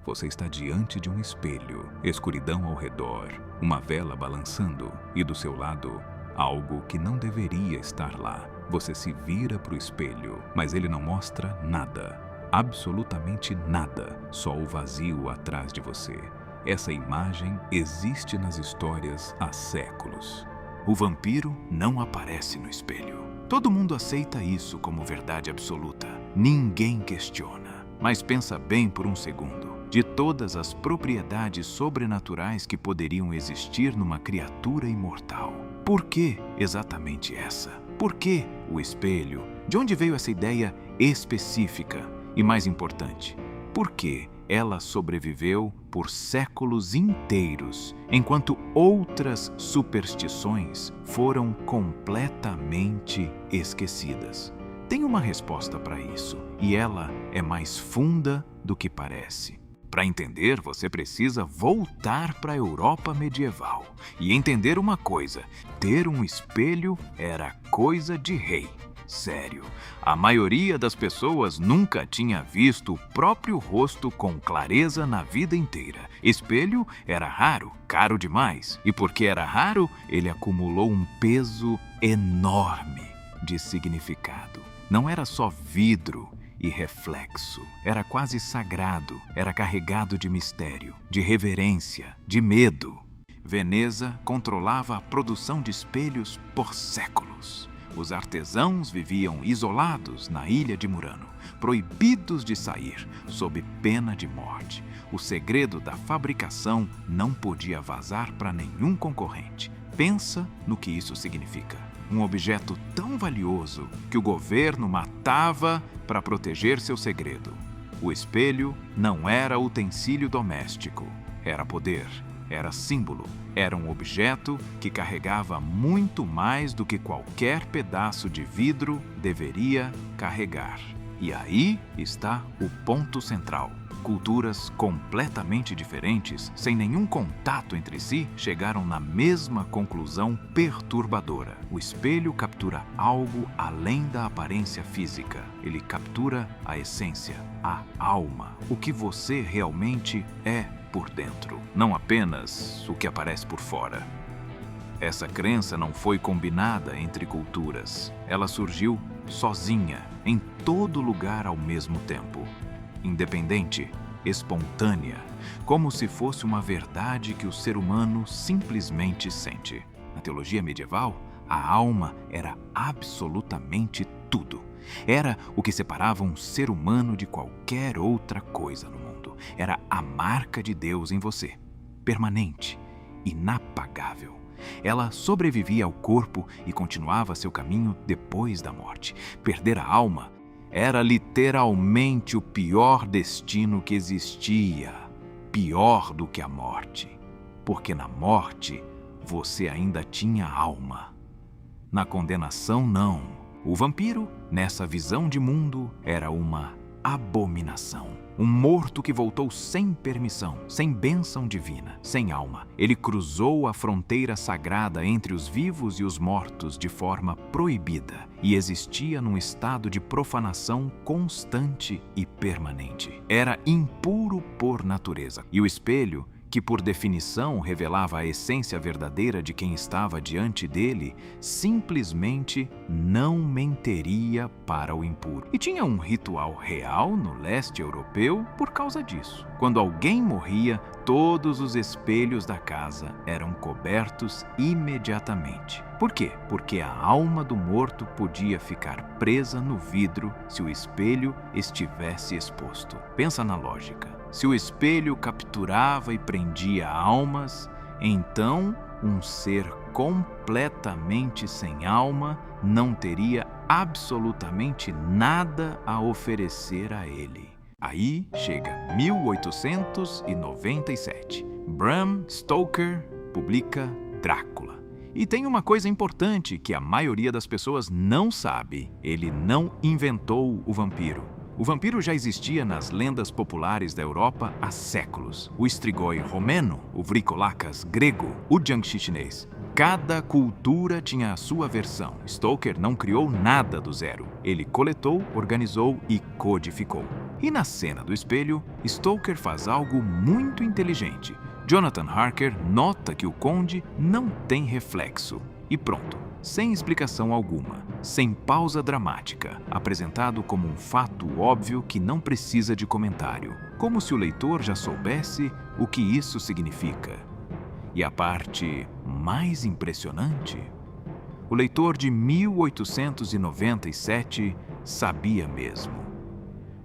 Você está diante de um espelho, escuridão ao redor, uma vela balançando e do seu lado, algo que não deveria estar lá. Você se vira para o espelho, mas ele não mostra nada, absolutamente nada, só o vazio atrás de você. Essa imagem existe nas histórias há séculos. O vampiro não aparece no espelho. Todo mundo aceita isso como verdade absoluta. Ninguém questiona. Mas pensa bem por um segundo. De todas as propriedades sobrenaturais que poderiam existir numa criatura imortal, por que exatamente essa? Por que o espelho? De onde veio essa ideia específica? E mais importante, por que ela sobreviveu por séculos inteiros, enquanto outras superstições foram completamente esquecidas? Tem uma resposta para isso, e ela é mais funda do que parece. Para entender, você precisa voltar para a Europa medieval e entender uma coisa: ter um espelho era coisa de rei. Sério, a maioria das pessoas nunca tinha visto o próprio rosto com clareza na vida inteira. Espelho era raro, caro demais. E porque era raro, ele acumulou um peso enorme de significado. Não era só vidro e reflexo. Era quase sagrado, era carregado de mistério, de reverência, de medo. Veneza controlava a produção de espelhos por séculos. Os artesãos viviam isolados na ilha de Murano, proibidos de sair, sob pena de morte. O segredo da fabricação não podia vazar para nenhum concorrente. Pensa no que isso significa. Um objeto tão valioso que o governo matava para proteger seu segredo. O espelho não era utensílio doméstico, era poder, era símbolo, era um objeto que carregava muito mais do que qualquer pedaço de vidro deveria carregar. E aí está o ponto central. Culturas completamente diferentes, sem nenhum contato entre si, chegaram na mesma conclusão perturbadora. O espelho captura algo além da aparência física. Ele captura a essência, a alma, o que você realmente é por dentro, não apenas o que aparece por fora. Essa crença não foi combinada entre culturas. Ela surgiu sozinha, em todo lugar ao mesmo tempo. Independente, espontânea, como se fosse uma verdade que o ser humano simplesmente sente. Na teologia medieval, a alma era absolutamente tudo. Era o que separava um ser humano de qualquer outra coisa no mundo. Era a marca de Deus em você, permanente, inapagável. Ela sobrevivia ao corpo e continuava seu caminho depois da morte. Perder a alma era literalmente o pior destino que existia, pior do que a morte, porque na morte você ainda tinha alma. Na condenação, não. O vampiro, nessa visão de mundo, era uma abominação. Um morto que voltou sem permissão, sem bênção divina, sem alma. Ele cruzou a fronteira sagrada entre os vivos e os mortos de forma proibida e existia num estado de profanação constante e permanente. Era impuro por natureza. E o espelho, que por definição revelava a essência verdadeira de quem estava diante dele, simplesmente não mentiria para o impuro. E tinha um ritual real no leste europeu por causa disso. Quando alguém morria, todos os espelhos da casa eram cobertos imediatamente. Por quê? Porque a alma do morto podia ficar presa no vidro se o espelho estivesse exposto. Pensa na lógica. Se o espelho capturava e prendia almas, então um ser completamente sem alma não teria absolutamente nada a oferecer a ele. Aí chega 1897. Bram Stoker publica Drácula. E tem uma coisa importante que a maioria das pessoas não sabe: ele não inventou o vampiro. O vampiro já existia nas lendas populares da Europa há séculos. O Strigoi romeno, o Vricolakas grego, o Jiangxi chinês. Cada cultura tinha a sua versão. Stoker não criou nada do zero. Ele coletou, organizou e codificou. E na cena do espelho, Stoker faz algo muito inteligente. Jonathan Harker nota que o conde não tem reflexo. E pronto, sem explicação alguma, sem pausa dramática, apresentado como um fato óbvio que não precisa de comentário, como se o leitor já soubesse o que isso significa. E a parte mais impressionante? O leitor de 1897 sabia mesmo,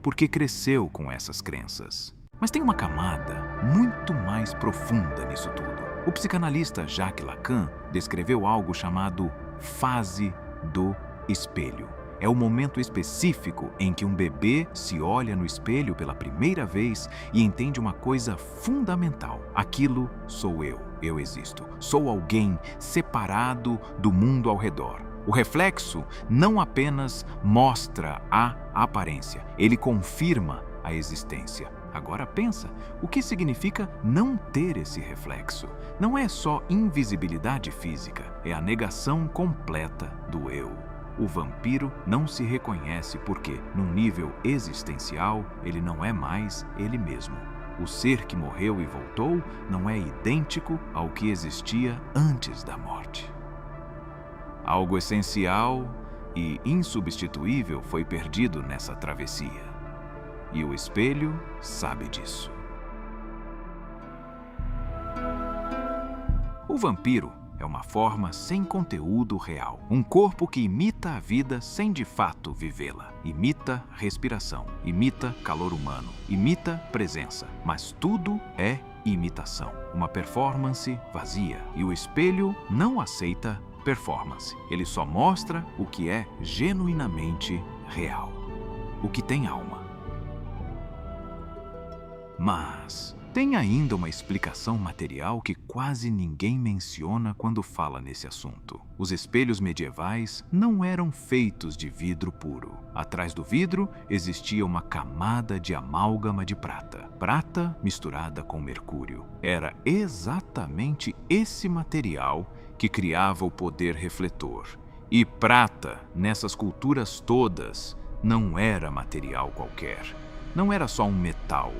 porque cresceu com essas crenças. Mas tem uma camada muito mais profunda nisso tudo. O psicanalista Jacques Lacan descreveu algo chamado fase do espelho. É o momento específico em que um bebê se olha no espelho pela primeira vez e entende uma coisa fundamental. Aquilo sou eu existo. Sou alguém separado do mundo ao redor. O reflexo não apenas mostra a aparência, ele confirma a existência. Agora pensa, o que significa não ter esse reflexo? Não é só invisibilidade física, é a negação completa do eu. O vampiro não se reconhece porque, num nível existencial, ele não é mais ele mesmo. O ser que morreu e voltou não é idêntico ao que existia antes da morte. Algo essencial e insubstituível foi perdido nessa travessia. E o espelho sabe disso. O vampiro é uma forma sem conteúdo real. Um corpo que imita a vida sem de fato vivê-la. Imita respiração, imita calor humano, imita presença. Mas tudo é imitação. Uma performance vazia. E o espelho não aceita performance. Ele só mostra o que é genuinamente real. O que tem alma. Mas tem ainda uma explicação material que quase ninguém menciona quando fala nesse assunto. Os espelhos medievais não eram feitos de vidro puro. Atrás do vidro existia uma camada de amálgama de prata. Prata misturada com mercúrio. Era exatamente esse material que criava o poder refletor. E prata, nessas culturas todas, não era material qualquer. Não era só um metal.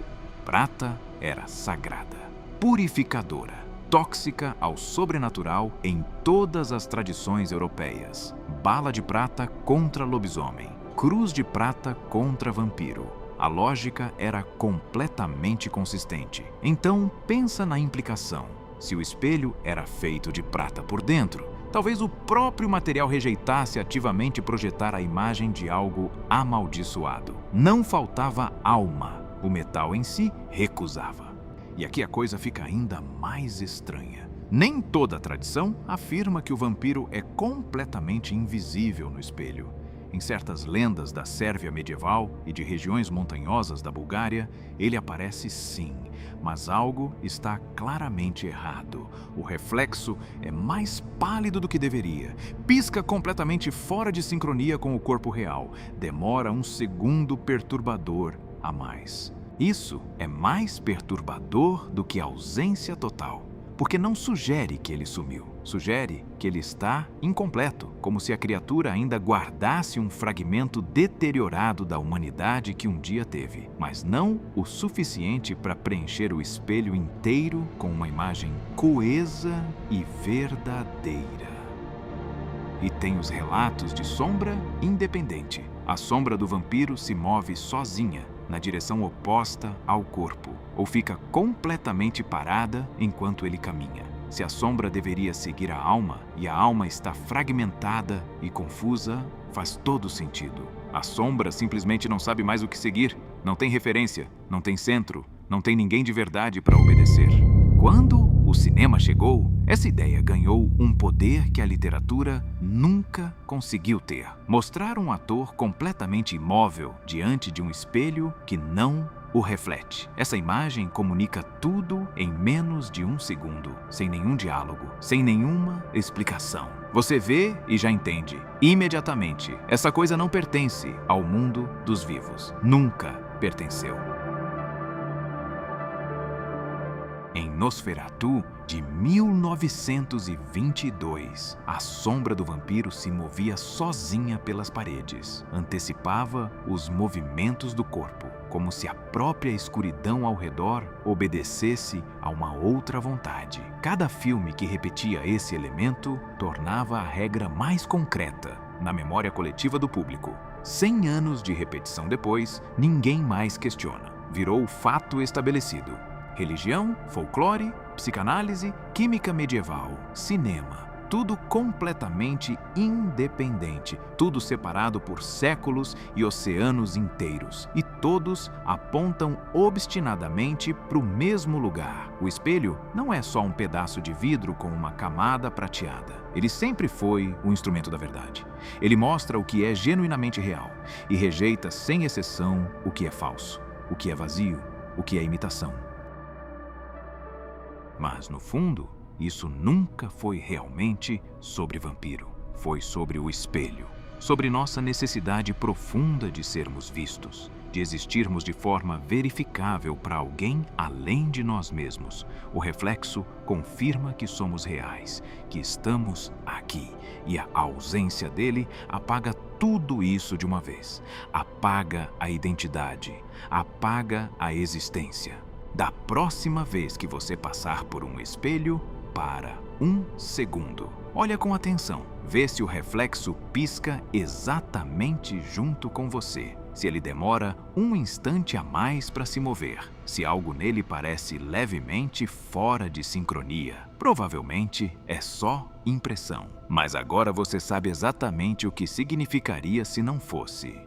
Prata era sagrada, purificadora, tóxica ao sobrenatural em todas as tradições europeias. Bala de prata contra lobisomem, cruz de prata contra vampiro. A lógica era completamente consistente. Então, pensa na implicação. Se o espelho era feito de prata por dentro, talvez o próprio material rejeitasse ativamente projetar a imagem de algo amaldiçoado. Não faltava alma. O metal em si recusava. E aqui a coisa fica ainda mais estranha. Nem toda a tradição afirma que o vampiro é completamente invisível no espelho. Em certas lendas da Sérvia medieval e de regiões montanhosas da Bulgária, ele aparece sim, mas algo está claramente errado. O reflexo é mais pálido do que deveria, pisca completamente fora de sincronia com o corpo real, demora um segundo perturbador a mais. Isso é mais perturbador do que a ausência total, porque não sugere que ele sumiu, sugere que ele está incompleto, como se a criatura ainda guardasse um fragmento deteriorado da humanidade que um dia teve, mas não o suficiente para preencher o espelho inteiro com uma imagem coesa e verdadeira. E tem os relatos de sombra independente. A sombra do vampiro se move sozinha, na direção oposta ao corpo, ou fica completamente parada enquanto ele caminha. Se a sombra deveria seguir a alma e a alma está fragmentada e confusa, faz todo sentido. A sombra simplesmente não sabe mais o que seguir, não tem referência, não tem centro, não tem ninguém de verdade para obedecer. Quando o cinema chegou, essa ideia ganhou um poder que a literatura nunca conseguiu ter. Mostrar um ator completamente imóvel diante de um espelho que não o reflete. Essa imagem comunica tudo em menos de um segundo, sem nenhum diálogo, sem nenhuma explicação. Você vê e já entende, imediatamente. Essa coisa não pertence ao mundo dos vivos. Nunca pertenceu. Em Nosferatu, de 1922, a sombra do vampiro se movia sozinha pelas paredes, antecipava os movimentos do corpo. como se a própria escuridão ao redor obedecesse a uma outra vontade. Cada filme que repetia esse elemento tornava a regra mais concreta na memória coletiva do público. 100 anos de repetição depois, ninguém mais questiona. Virou fato estabelecido. Religião, folclore, psicanálise, química medieval, cinema. Tudo completamente independente, tudo separado por séculos e oceanos inteiros. E todos apontam obstinadamente para o mesmo lugar. O espelho não é só um pedaço de vidro com uma camada prateada. Ele sempre foi o instrumento da verdade. Ele mostra o que é genuinamente real e rejeita sem exceção o que é falso, o que é vazio, o que é imitação. Mas, no fundo, isso nunca foi realmente sobre vampiro. Foi sobre o espelho, sobre nossa necessidade profunda de sermos vistos, de existirmos de forma verificável para alguém além de nós mesmos. O reflexo confirma que somos reais, que estamos aqui, e a ausência dele apaga tudo isso de uma vez. Apaga a identidade, apaga a existência. Da próxima vez que você passar por um espelho, para 1 segundo. Olha com atenção. Vê se o reflexo pisca exatamente junto com você. Se ele demora um instante a mais para se mover. Se algo nele parece levemente fora de sincronia. Provavelmente é só impressão. Mas agora você sabe exatamente o que significaria se não fosse.